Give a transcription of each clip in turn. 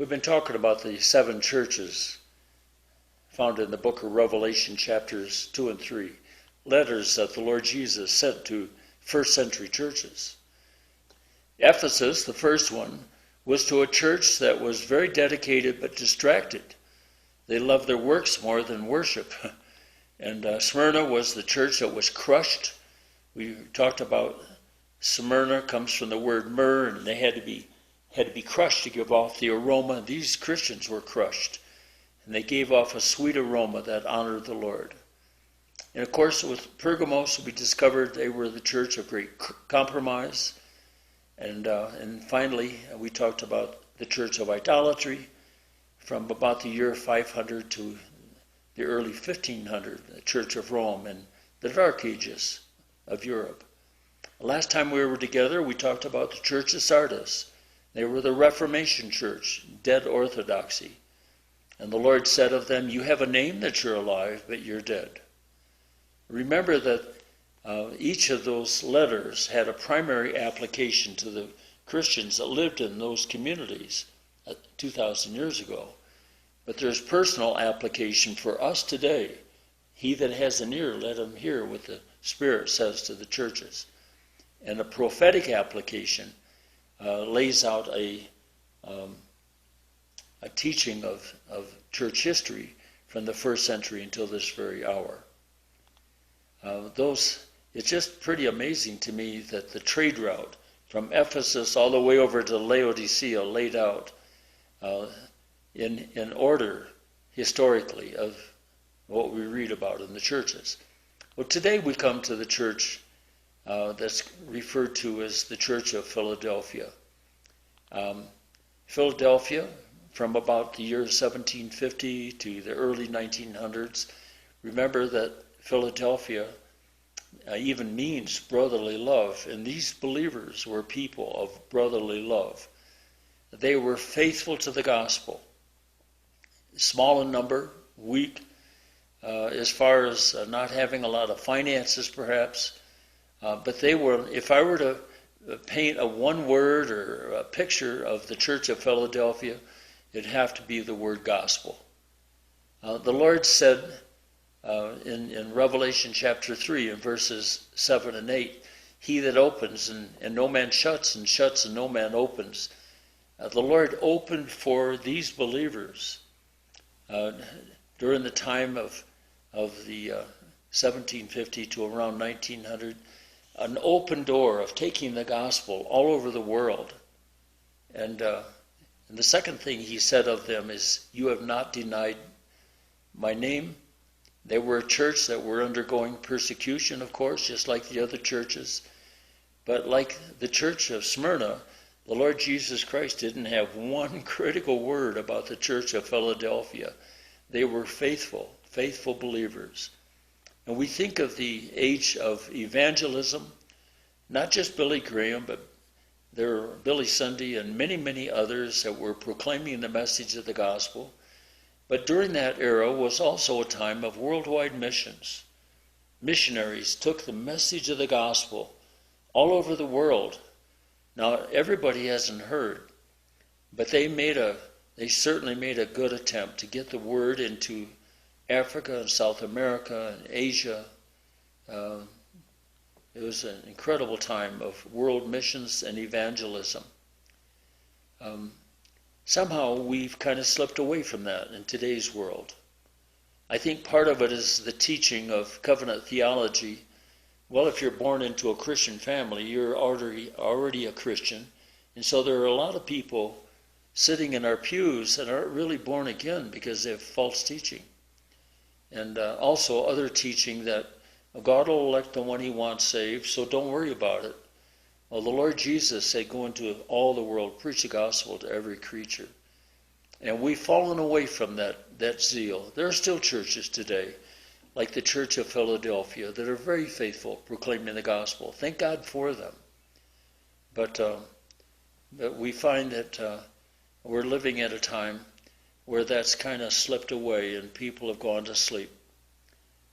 We've been talking about the 7 churches found in the book of Revelation, chapters 2 and 3. Letters that the Lord Jesus sent to first century churches. Ephesus, the first one, was to a church that was very dedicated but distracted. They loved their works more than worship. And Smyrna was the church that was crushed. We talked about Smyrna comes from the word myrrh, and they had to be crushed to give off the aroma. These Christians were crushed, and they gave off a sweet aroma that honored the Lord. And of course, with Pergamos, we discovered they were the church of great compromise. And finally, we talked about the church of idolatry from about the year 500 to the early 1500, the Church of Rome and the Dark Ages of Europe. Last time we were together, we talked about the Church of Sardis. They were the Reformation church, dead orthodoxy. And the Lord said of them, "You have a name that you're alive, but you're dead." Remember that each of those letters had a primary application to the Christians that lived in those communities 2,000 years ago. But there's personal application for us today. He that has an ear, let him hear what the Spirit says to the churches. And a prophetic application lays out a teaching of church history from the first century until this very hour. It's just pretty amazing to me that the trade route from Ephesus all the way over to Laodicea laid out in order historically of what we read about in the churches. Well, today we come to the church that's referred to as the Church of Philadelphia. Philadelphia, from about the year 1750 to the early 1900s, remember that Philadelphia even means brotherly love, and these believers were people of brotherly love. They were faithful to the gospel, small in number, weak, as far as not having a lot of finances perhaps, but they were, if I were to paint a one word or a picture of the Church of Philadelphia, it'd have to be the word gospel. The Lord said in Revelation chapter 3 in verses 7 and 8, "He that opens and no man shuts, and shuts and no man opens." The Lord opened for these believers during the time of the 1750 to around 1900, an open door of taking the gospel all over the world. And the second thing he said of them is, "You have not denied my name." They were a church that were undergoing persecution, of course, just like the other churches. But like the church of Smyrna, the Lord Jesus Christ didn't have one critical word about the church of Philadelphia. They were faithful believers. And we think of the age of evangelism, not just Billy Graham, but there were Billy Sunday and many, many others that were proclaiming the message of the gospel. But during that era was also a time of worldwide missions. Missionaries took the message of the gospel all over the world. Now, everybody hasn't heard, but they certainly made a good attempt to get the word into Africa and South America and Asia. It was an incredible time of world missions and evangelism. Somehow we've kind of slipped away from that in today's world. I think part of it is the teaching of covenant theology. Well, if you're born into a Christian family, you're already a Christian. And so there are a lot of people sitting in our pews that aren't really born again because they have false teaching. And also other teaching that God will elect the one he wants saved, so don't worry about it. Well, the Lord Jesus said, "Go into all the world, preach the gospel to every creature." And we've fallen away from that zeal. There are still churches today, like the Church of Philadelphia, that are very faithful, proclaiming the gospel. Thank God for them. But we find that we're living at a time where that's kind of slipped away and people have gone to sleep.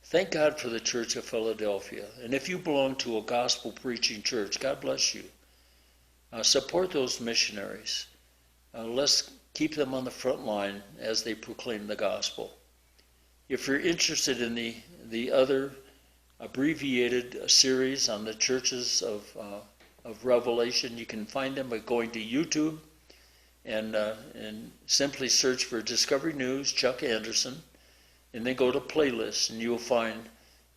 Thank God for the Church of Philadelphia. And if you belong to a gospel-preaching church, God bless you. Support those missionaries. Let's keep them on the front line as they proclaim the gospel. If you're interested in the other abbreviated series on the churches of Revelation, you can find them by going to YouTube and simply search for Discovery News, Chuck Anderson, and then go to playlists, and you'll find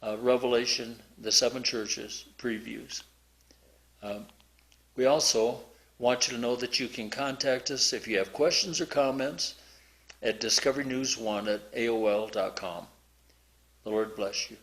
Revelation, the 7 churches, previews. We also want you to know that you can contact us if you have questions or comments at discoverynews1@aol.com. The Lord bless you.